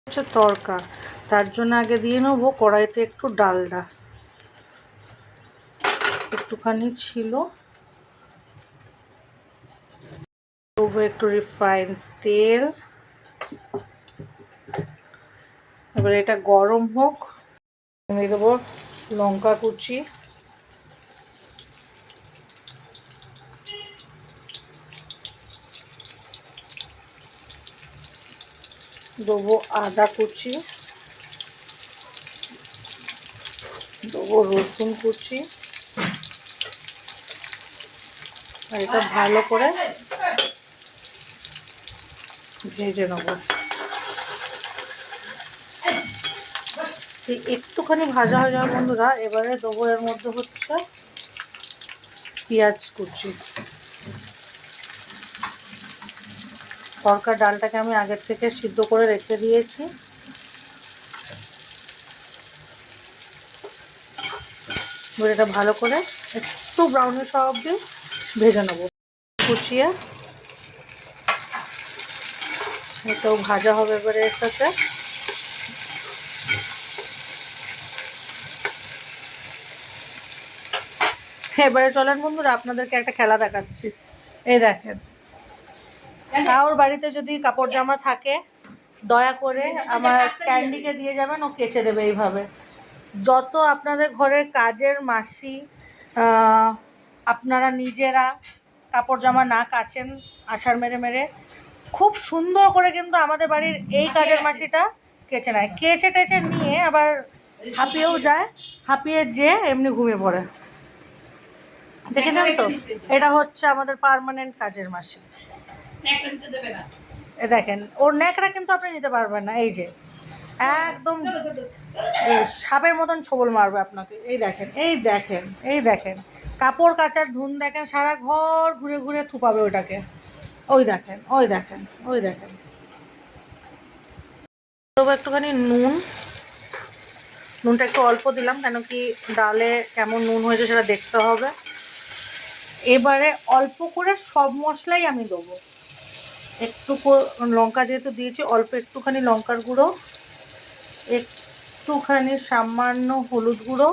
হচ্ছে তড়কা, তার জন্য আগে দিয়ে নেবো কড়াইতে একটু ডালডা, একটুখানি ছিল, দেবো একটু রিফাইন তেল। এবার এটা গরম হোক, দিয়ে দেবো লঙ্কা কুচি, দেবো আদা কুচি, দেবো রসুন কুচি, আর এটা ভালো করে ভেজে নেবো। একটুখানি ভাজা হয়ে যাওয়া বন্ধুরা, এবারে দেবো এর মধ্যে হচ্ছে পেঁয়াজ কুচি। তড়কার ডালটাকে আমি আগের থেকে সিদ্ধ করে রেখে দিয়েছি। এবার এটা ভালো করে একটু ব্রাউনিশ হওয়া অবধি ভেজে নেবো। কুচিয়ে এটাও ভাজা হবে এবারে এর সাথে। এবারে চলেন বন্ধুরা, আপনাদেরকে একটা খেলা দেখাচ্ছি। এই দেখেন, কারোর বাড়িতে যদি কাপড় জামা থাকে দয়া করে আমার ক্যান্ডিকে দিয়ে যাবেন, ও কেচে দেবে এইভাবে। যত আপনাদের ঘরের কাজের মাসি আপনারা নিজেরা কাপড় জামা না কাচেন আছাড় মেরে মেরে, খুব সুন্দর করে কিন্তু আমাদের বাড়ির এই কাজের মাসিটা কেচে নেয়। কেচে টেচে নিয়ে আবার হাঁপিয়েও যায়, হাঁপিয়ে যেয়ে এমনি ঘুমিয়ে পড়ে। দেখেছেন তো, এটা হচ্ছে আমাদের পার্মানেন্ট কাজের মাসি। এ দেখেন, ওর ন্যাকড়া কিন্তু আপনি নিতে পারবেন না। এই যে একদম সাপের মতন ছোবল মারবে আপনাকে। এই দেখেন, এই দেখেন, এই দেখেন, কাপড় কাচার ধুন দেখেন, সারা ঘর ঘুরে ঘুরে থুপাবে ওটাকে। ওই দেখেন, ওই দেখেন, ওই দেখেন। তবে একটুখানি নুনটা একটু অল্প দিলাম, কেন কি ডালে কেমন নুন হয়েছে সেটা দেখতে হবে। এবারে অল্প করে সব মশলাই আমি দেবো। একটু লঙ্কা যেহেতু দিয়েছি, অল্প একটুখানি লঙ্কার গুঁড়ো, একটুখানি সামান্য হলুদ গুঁড়ো,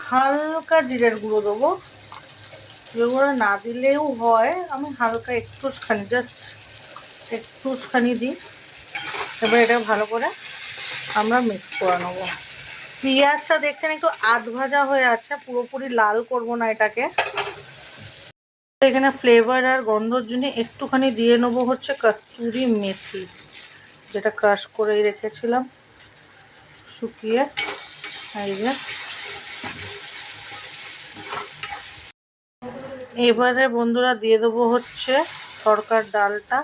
হালকা জিরের গুঁড়ো দেবো। যেগুলো না দিলেও হয়, আমি হালকা একটুখানি, জাস্ট একটুখানি দিই। এবার এটা ভালো করে আমরা মিক্স করে নেবো। পেঁয়াজটা দেখছেন একটু আধ ভাজা হয়ে আছে, পুরোপুরি লাল করব না এটাকে। এখানে ফ্লেভার আর গন্ধর জন্য একটুখানি দিয়ে নেবো হচ্ছে কস্তুরি মেথি, যেটা ক্রাশ করেই রেখেছিলাম শুকিয়ে। এই যে এবারে বন্ধুরা দিয়ে দেবো হচ্ছে তড়কার ডালটা,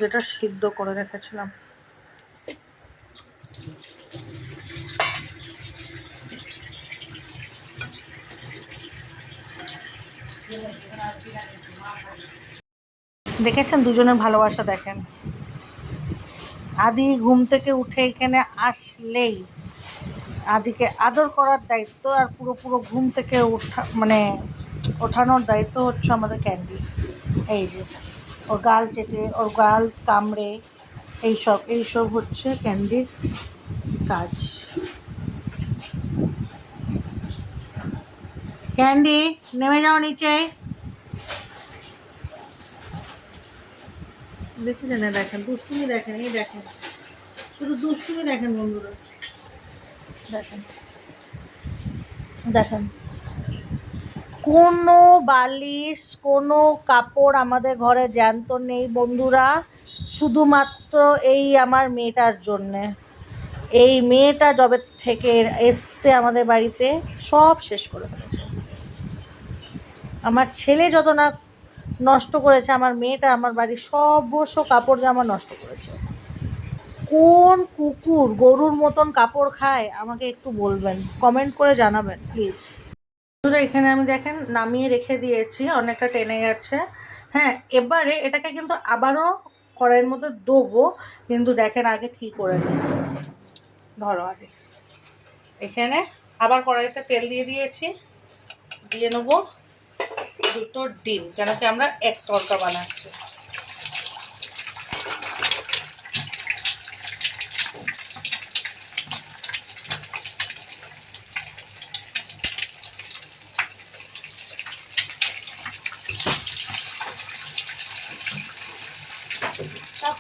যেটা সিদ্ধ করে রেখেছিলাম। দেখেছেন দুজনের ভালোবাসা, দেখেন। আদি ঘুম থেকে উঠে এখানে আসলেই আদিকে আদর করার দায়িত্ব, আর পুরো ঘুম থেকে ওঠানোর দায়িত্ব হচ্ছে আমাদের ক্যান্ডি। এই যে ওর গাল চেটে, ওর গাল কামড়ে, এইসব হচ্ছে ক্যান্ডির কাজ। ক্যান্ডি নেমে যাও নিচে। দেখেছেন, দেখেন দুষ্টুমি, দেখেন, এই দেখেন, শুধু দুষ্টুমি দেখেন বন্ধুরা, দেখেন দেখেন। কোনো বালিশ, কোনো কাপড় আমাদের ঘরে জ্যান্ত নেই বন্ধুরা, শুধুমাত্র এই আমার মেয়েটার জন্যে। এই মেয়েটা যবে থেকে এসছে আমাদের বাড়িতে সব শেষ করে ফেলেছে। আমার ছেলে যত না নষ্ট করেছে, আমার মেয়েটা আমার বাড়ির সর্বস্ব কাপড় জামা নষ্ট করেছে। কোন কুকুর গরুর মতন কাপড় খায় আমাকে একটু বলবেন, কমেন্ট করে জানাবেন প্লিজ। এখানে আমি দেখেন নামিয়ে রেখে দিয়েছি, অনেকটা টেনে গেছে। হ্যাঁ, এবারে এটাকে কিন্তু আবারও কড়াইয়ের মধ্যে দেবো, কিন্তু দেখেন আগে কি করে নিই। ধরো আগে এখানে আবার কড়াইতে তেল দিয়ে দিয়েছি, দিয়ে নেবো দুটো ডিম, কেন কি আমরা এক তড়কা বানাচ্ছি।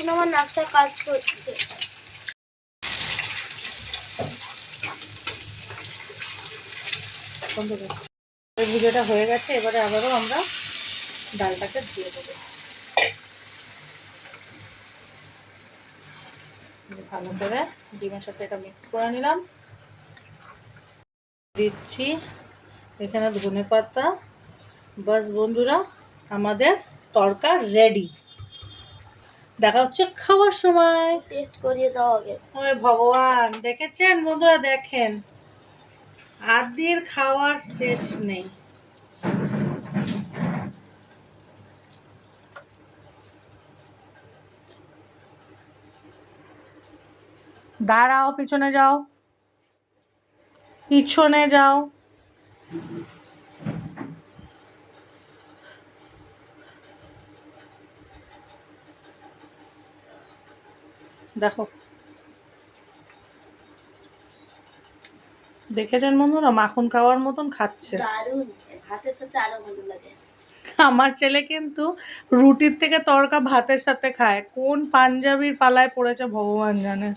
এখন আমার নাকটা কাজ করছে। ভিডিওটা হয়ে গেছে, এবারে আবারও আমরা ডালটাকে দিয়ে দেবো। ভালো করে ডিমের সাথে এটা মিক্স করে নিলাম। দিচ্ছি এখানে ধনেপাতা। বাস বন্ধুরা, আমাদের তরকা রেডি। দেখা হচ্ছে খাওয়ার সময়। টেস্ট করিয়ে দাও আগে। ওই ভগবান, দেখেছেন বন্ধুরা? দেখেন, আদির খাওয়ার শেষ নেই। দাঁড়াও, পিছনে যাও, পিছনে যাও। দেখো, দেখেছেন বন্ধুরা? মাখন খাওয়ার মতন খাচ্ছে। দারুণ, ভাতের সাথে আরো ভালো লাগে। আমার ছেলে কিন্তু রুটির থেকে তড়কা ভাতের সাথে খায়। কোন পাঞ্জাবির পালায় পড়েছে ভগবান জানে।